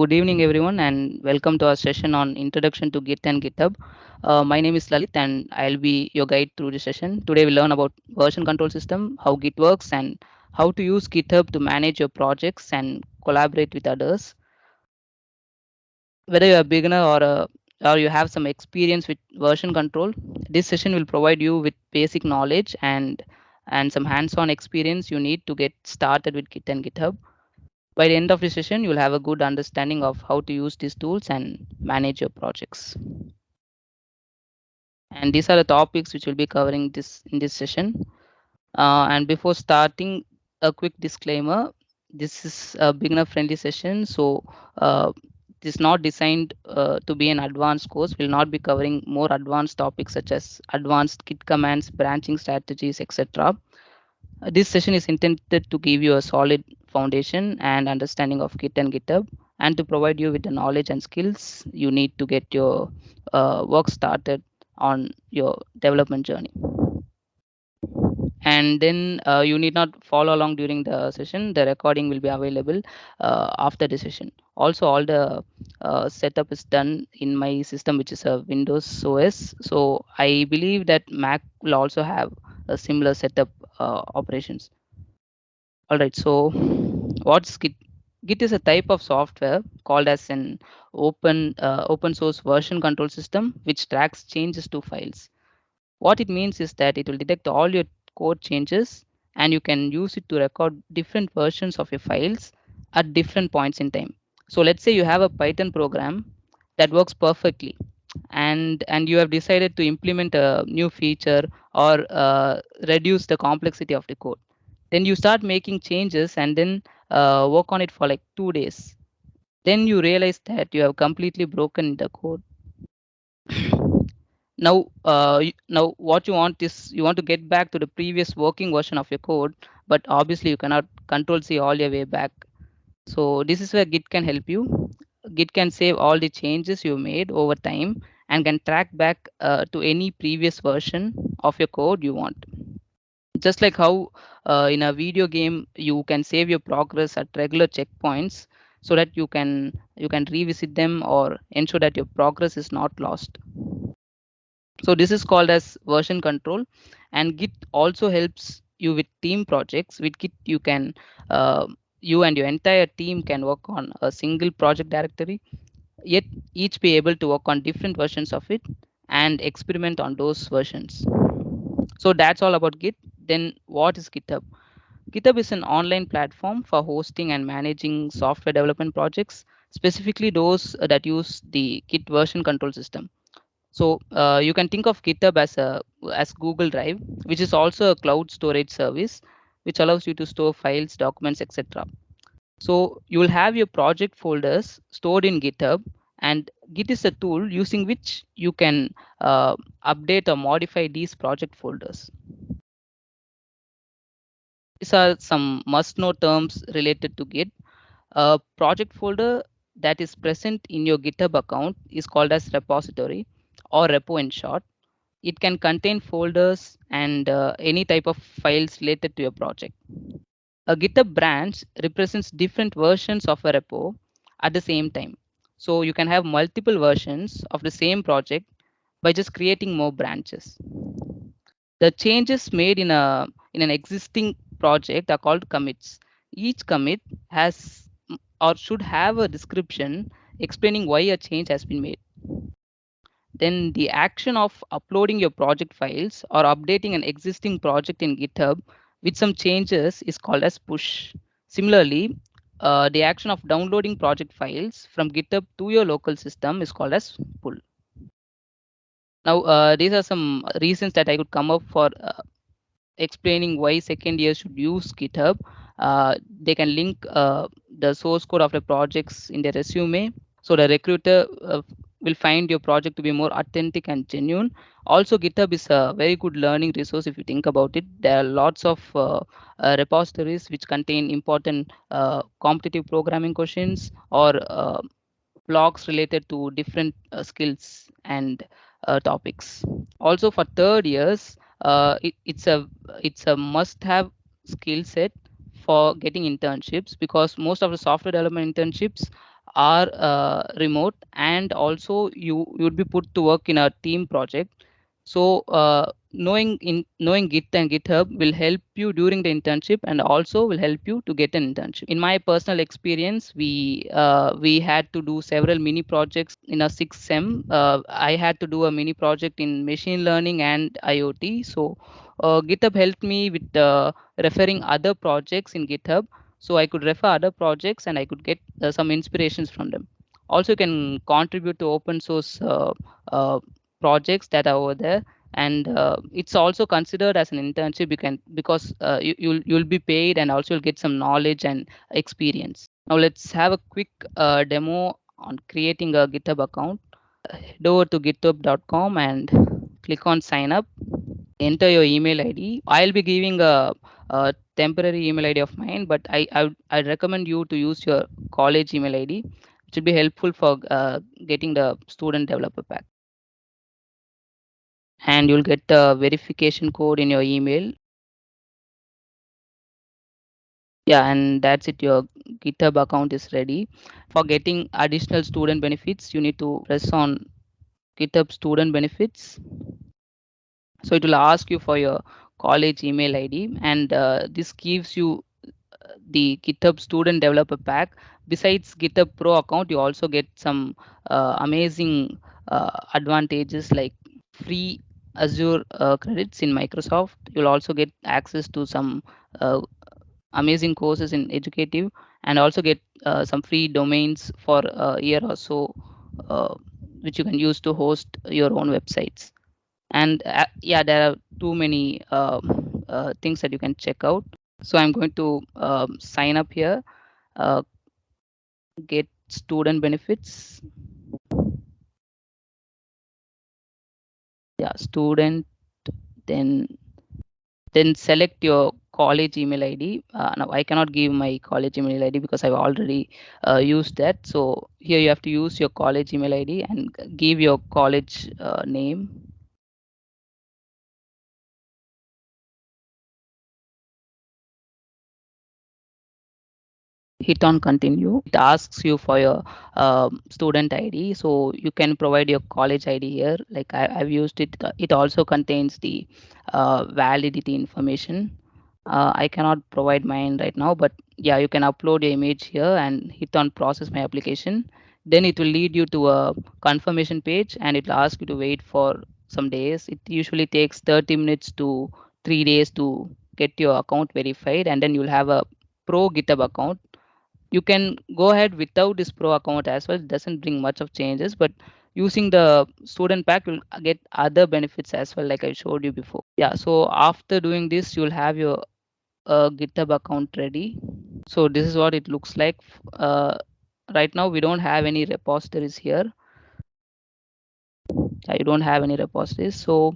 Good evening, everyone, and welcome to our session on Introduction to Git and GitHub. My name is Lalit, and I'll be your guide through the session. Today, we'll learn about version control system, how Git works, and how to use GitHub to manage your projects and collaborate with others. Whether you're a beginner or you have some experience with version control, this session will provide you with basic knowledge and some hands-on experience you need to get started with Git and GitHub. By the end of the session, you'll have a good understanding of how to use these tools and manage your projects. And these are the topics which we'll be covering this in this session. And before starting, a quick disclaimer: this is a beginner-friendly session, so it is not designed to be an advanced course. We'll not be covering more advanced topics such as advanced Git commands, branching strategies, etc. This session is intended to give you a solid foundation and understanding of Git and GitHub and to provide you with the knowledge and skills you need to get your work started on your development journey. And then you need not follow along during the session. The recording will be available after the session. Also, all the setup is done in my system, which is a Windows OS. So I believe that Mac will also have a similar setup operations. All right, so what's Git? Git is a type of software called as an open source version control system which tracks changes to files. What it means is that it will detect all your code changes and you can use it to record different versions of your files at different points in time. So let's say you have a Python program that works perfectly and you have decided to implement a new feature or reduce the complexity of the code. Then you start making changes and then work on it for like 2 days. Then you realize that you have completely broken the code. Now what you want is you want to get back to the previous working version of your code, but obviously you cannot control C all your way back. So this is where Git can help you. Git can save all the changes you made over time and can track back to any previous version of your code you want. Just like how in a video game you can save your progress at regular checkpoints so that you can revisit them or ensure that your progress is not lost. So this is called as version control, and Git also helps you with team projects. With Git, uh, you and your entire team can work on a single project directory, yet each be able to work on different versions of it and experiment on those versions. So that's all about Git. Then what is GitHub? GitHub is an online platform for hosting and managing software development projects, specifically those that use the Git version control system. So you can think of GitHub as Google Drive, which is also a cloud storage service, which allows you to store files, documents, etc. So you will have your project folders stored in GitHub, and Git is a tool using which you can update or modify these project folders. These are some must-know terms related to Git. A project folder that is present in your GitHub account is called as repository or repo in short. It can contain folders and any type of files related to your project. A GitHub branch represents different versions of a repo at the same time. So you can have multiple versions of the same project by just creating more branches. The changes made in an existing project are called commits. Each commit has or should have a description explaining why a change has been made. Then the action of uploading your project files or updating an existing project in GitHub with some changes is called as push. Similarly, the action of downloading project files from GitHub to your local system is called as pull. Now, these are some reasons that I could come up for explaining why second years should use GitHub. They can link the source code of the projects in their resume, so the recruiter will find your project to be more authentic and genuine. Also, GitHub is a very good learning resource if you think about it. There are lots of repositories which contain important competitive programming questions or blogs related to different skills and topics. Also, for third years, it's a must-have skill set for getting internships because most of the software development internships are remote, and also you would be put to work in a team project. So knowing Git and GitHub will help you during the internship, and also will help you to get an internship. In my personal experience, we had to do several mini projects in a 6 sem. I had to do a mini project in machine learning and IoT. So GitHub helped me with referring other projects in GitHub, so I could refer other projects and I could get some inspirations from them. Also, you can contribute to open source uh, projects that are over there, and it's also considered as an internship. You can, because you'll be paid, and also you'll get some knowledge and experience. Now let's have a quick demo on creating a GitHub account. Head over to github.com and click on sign up. Enter your email ID. I'll be giving a temporary email ID of mine, but I recommend you to use your college email ID, which will be helpful for getting the student developer pack. And you'll get the verification code in your email. Yeah, and that's it. Your GitHub account is ready. For getting additional student benefits, you need to press on GitHub student benefits. So it will ask you for your college email ID, and this gives you the GitHub Student Developer Pack. Besides GitHub Pro account, you also get some amazing advantages like free Azure credits in Microsoft. You'll also get access to some uh, amazing courses in educative, and also get some free domains for a year or so, uh, which you can use to host your own websites. And yeah, there are too many things that you can check out. So I'm going to sign up here, uh, get student benefits. Yeah, student, then select your college email ID. Now I cannot give my college email ID because I've already used that. So here you have to use your college email ID and give your college name. Hit on continue. It asks you for your student ID, so you can provide your college ID here. Like I've used it. It also contains the validity information. I cannot provide mine right now, but yeah, you can upload your image here and hit on process my application. Then it will lead you to a confirmation page, and it will ask you to wait for some days. It usually takes 30 minutes to 3 days to get your account verified, and then you'll have a pro GitHub account. You can go ahead without this pro account as well. It doesn't bring much of changes, but using the student pack will get other benefits as well, like I showed you before. Yeah, so after doing this, you'll have your GitHub account ready. So this is what it looks like. uh, right now we don't have any repositories here. Yeah, you don't have any repositories. So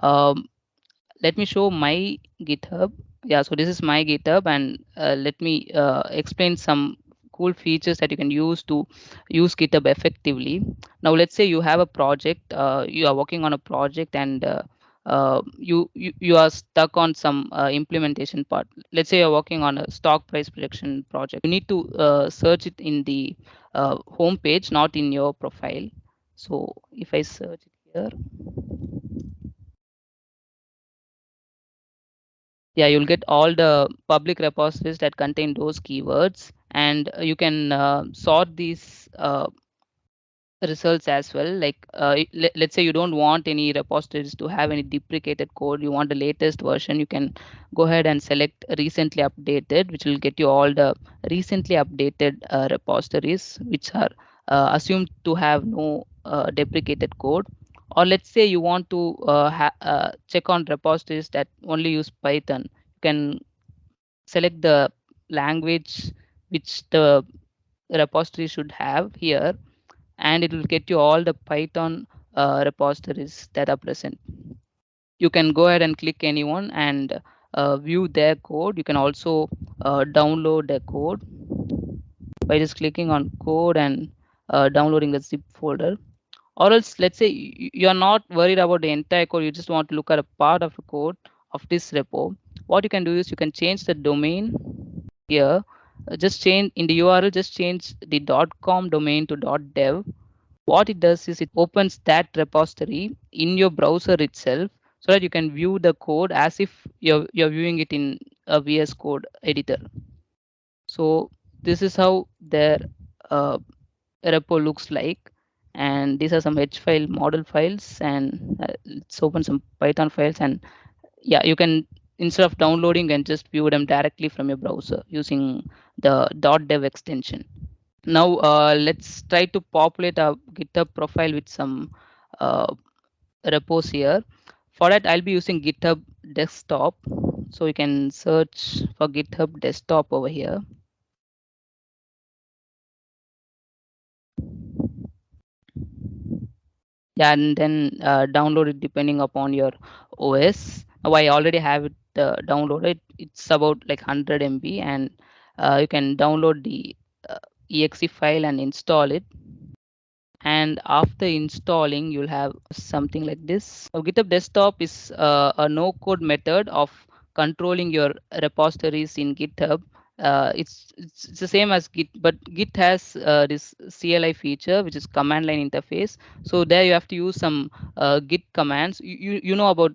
um, let me show my GitHub. Yeah, so this is my GitHub, and let me explain some cool features that you can use to use GitHub effectively. Now let's say you have a project, you are working on a project, and you are stuck on some implementation part. Let's say you're working on a stock price prediction project. You need to search it in the home page, not in your profile. So if I search it here, yeah, you'll get all the public repositories that contain those keywords, and you can sort these results as well. Like let's say you don't want any repositories to have any deprecated code, you want the latest version. You can go ahead and select recently updated, which will get you all the recently updated repositories which are assumed to have no deprecated code. Or let's say you want to check on repositories that only use Python. You can select the language which the repository should have here, and it will get you all the Python repositories that are present. You can go ahead and click anyone and view their code. You can also download their code by just clicking on code and downloading the zip folder. Or else, let's say you're not worried about the entire code, you just want to look at a part of the code of this repo. What you can do is you can change the domain here, just change in the URL, just change the .com domain to .dev. What it does is it opens that repository in your browser itself so that you can view the code as if you're viewing it in a VS Code editor. So this is how their uh, repo looks like. And these are some H file model files, and let's open some Python files. And yeah, you can, instead of downloading, and just view them directly from your browser using the .dev extension. Now let's try to populate a GitHub profile with some uh, repos here. For that, I'll be using GitHub Desktop. So you can search for GitHub Desktop over here. Yeah, and then download it depending upon your OS. Now, I already have it downloaded. It's about like 100 MB, and you can download the exe file and install it. And after installing, you'll have something like this. Now, GitHub Desktop is a no code method of controlling your repositories in GitHub. It's the same as Git, but Git has this CLI feature, which is command line interface. So there you have to use some Git commands. You know about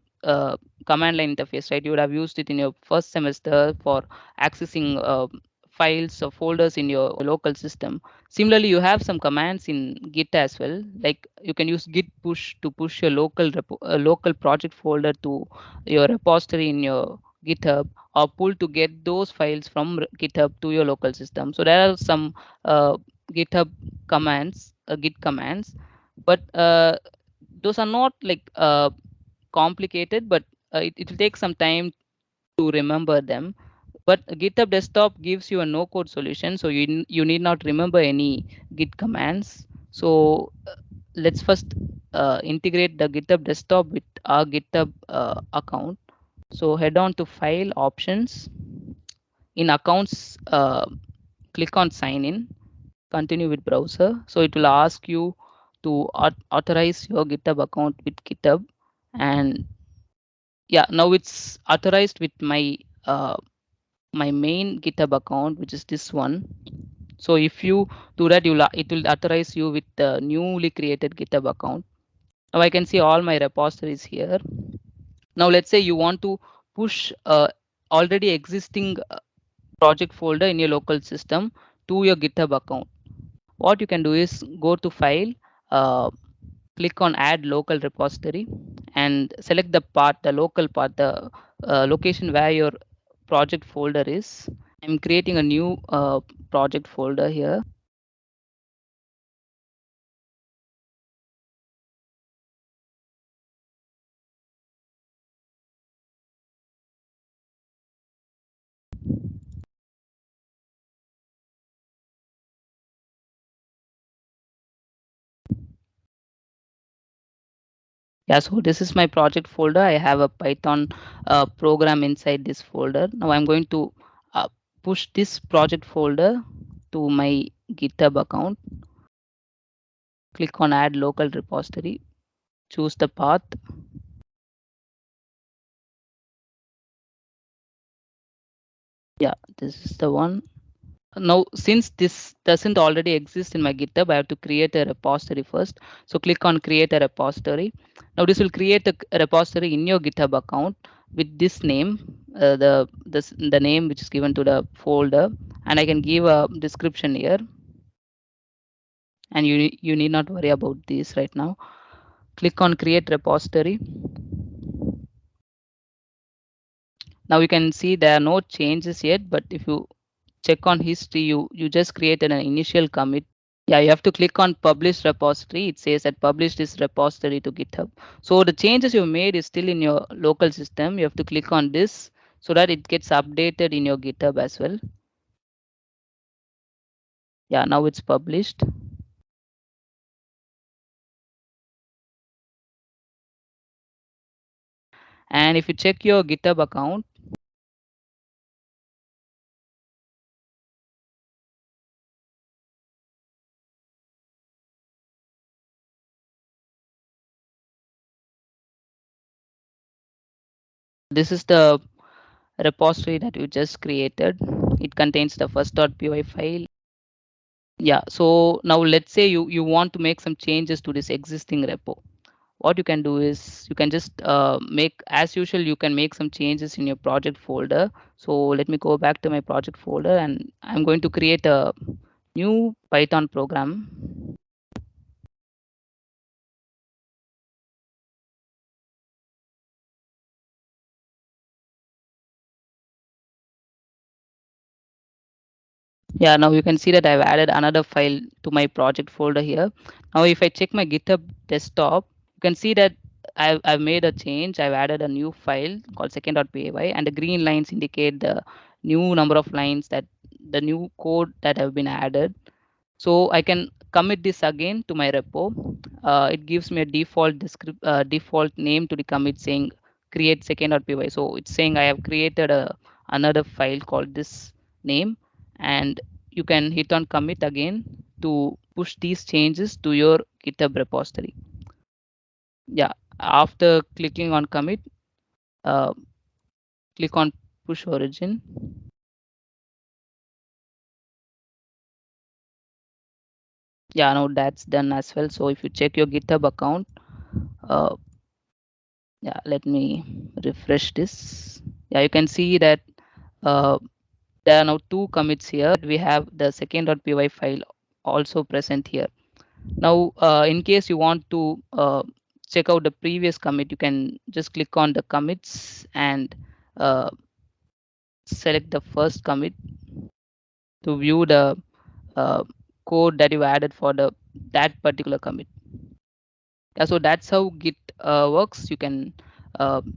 command line interface, right? You would have used it in your first semester for accessing files or folders in your local system. Similarly, you have some commands in Git as well. Like you can use git push to push your local project folder to your repository in your GitHub, or pull to get those files from GitHub to your local system. So there are some uh, GitHub commands, Git commands, but those are not like complicated, but it will take some time to remember them. But GitHub Desktop gives you a no-code solution, so you need not remember any Git commands. So let's first integrate the GitHub Desktop with our GitHub account. So head on to File Options. In Accounts, click on Sign In. Continue with Browser. So it will ask you to authorize your GitHub account with GitHub, and yeah, now it's authorized with my main GitHub account, which is this one. So if you do that, it will authorize you with the newly created GitHub account. Now I can see all my repositories here. Now let's say you want to push already existing project folder in your local system to your GitHub account. What you can do is go to File, uh, click on Add Local Repository, and select the part, the local part, the location where your project folder is. I'm creating a new project folder here. Yeah, so this is my project folder. I have a Python program inside this folder. Now I'm going to uh, push this project folder to my GitHub account. Click on Add Local Repository. Choose the path. Yeah, this is the one. Now, since this doesn't already exist in my GitHub, I have to create a repository first. So click on Create a Repository. Now this will create a repository in your GitHub account with this name, the name which is given to the folder, and I can give a description here. And you need not worry about this right now. Click on Create Repository. Now you can see there are no changes yet, but if you check on history, you just created an initial commit. Yeah, you have to click on publish repository. It says that publish this repository to GitHub. So the changes you made is still in your local system. You have to click on this so that it gets updated in your GitHub as well. Yeah, now it's published. And if you check your GitHub account, this is the repository that you just created. It contains the first.py file. Yeah, so now let's say you want to make some changes to this existing repo. What you can do is you can just make, as usual, you can make some changes in your project folder. So let me go back to my project folder and I'm going to create a new Python program. Yeah, now you can see that I've added another file to my project folder here. Now if I check my GitHub desktop, you can see that I've made a change. I've added a new file called second.py, and the green lines indicate the new number of lines, that the new code that have been added. So I can commit this again to my repo. It gives me a default name to the commit saying create second.py. So it's saying I have created another file called this name, and you can hit on commit again to push these changes to your GitHub repository. Yeah, after clicking on commit, uh, click on push origin. Yeah, now that's done as well. So if you check your GitHub account, uh, yeah, let me refresh this. Yeah, you can see that uh, there are now two commits here. We have the second.py file also present here. Now in case you want to check out the previous commit, you can just click on the commits and uh, select the first commit to view the uh, code that you added for the that particular commit. Yeah, so that's how Git works. You can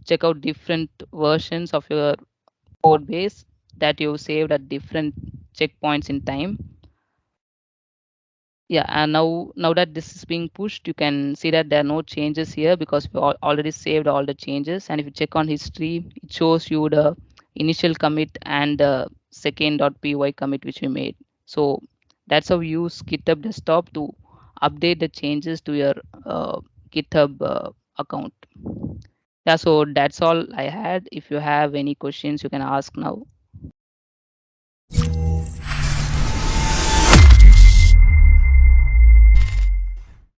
check out different versions of your code base that you saved at different checkpoints in time. Yeah, and now that this is being pushed, you can see that there are no changes here because we already saved all the changes. And if you check on history, it shows you the initial commit and the second.py commit which we made. So that's how we use GitHub Desktop to update the changes to your GitHub account. Yeah, so that's all I had. If you have any questions, you can ask now.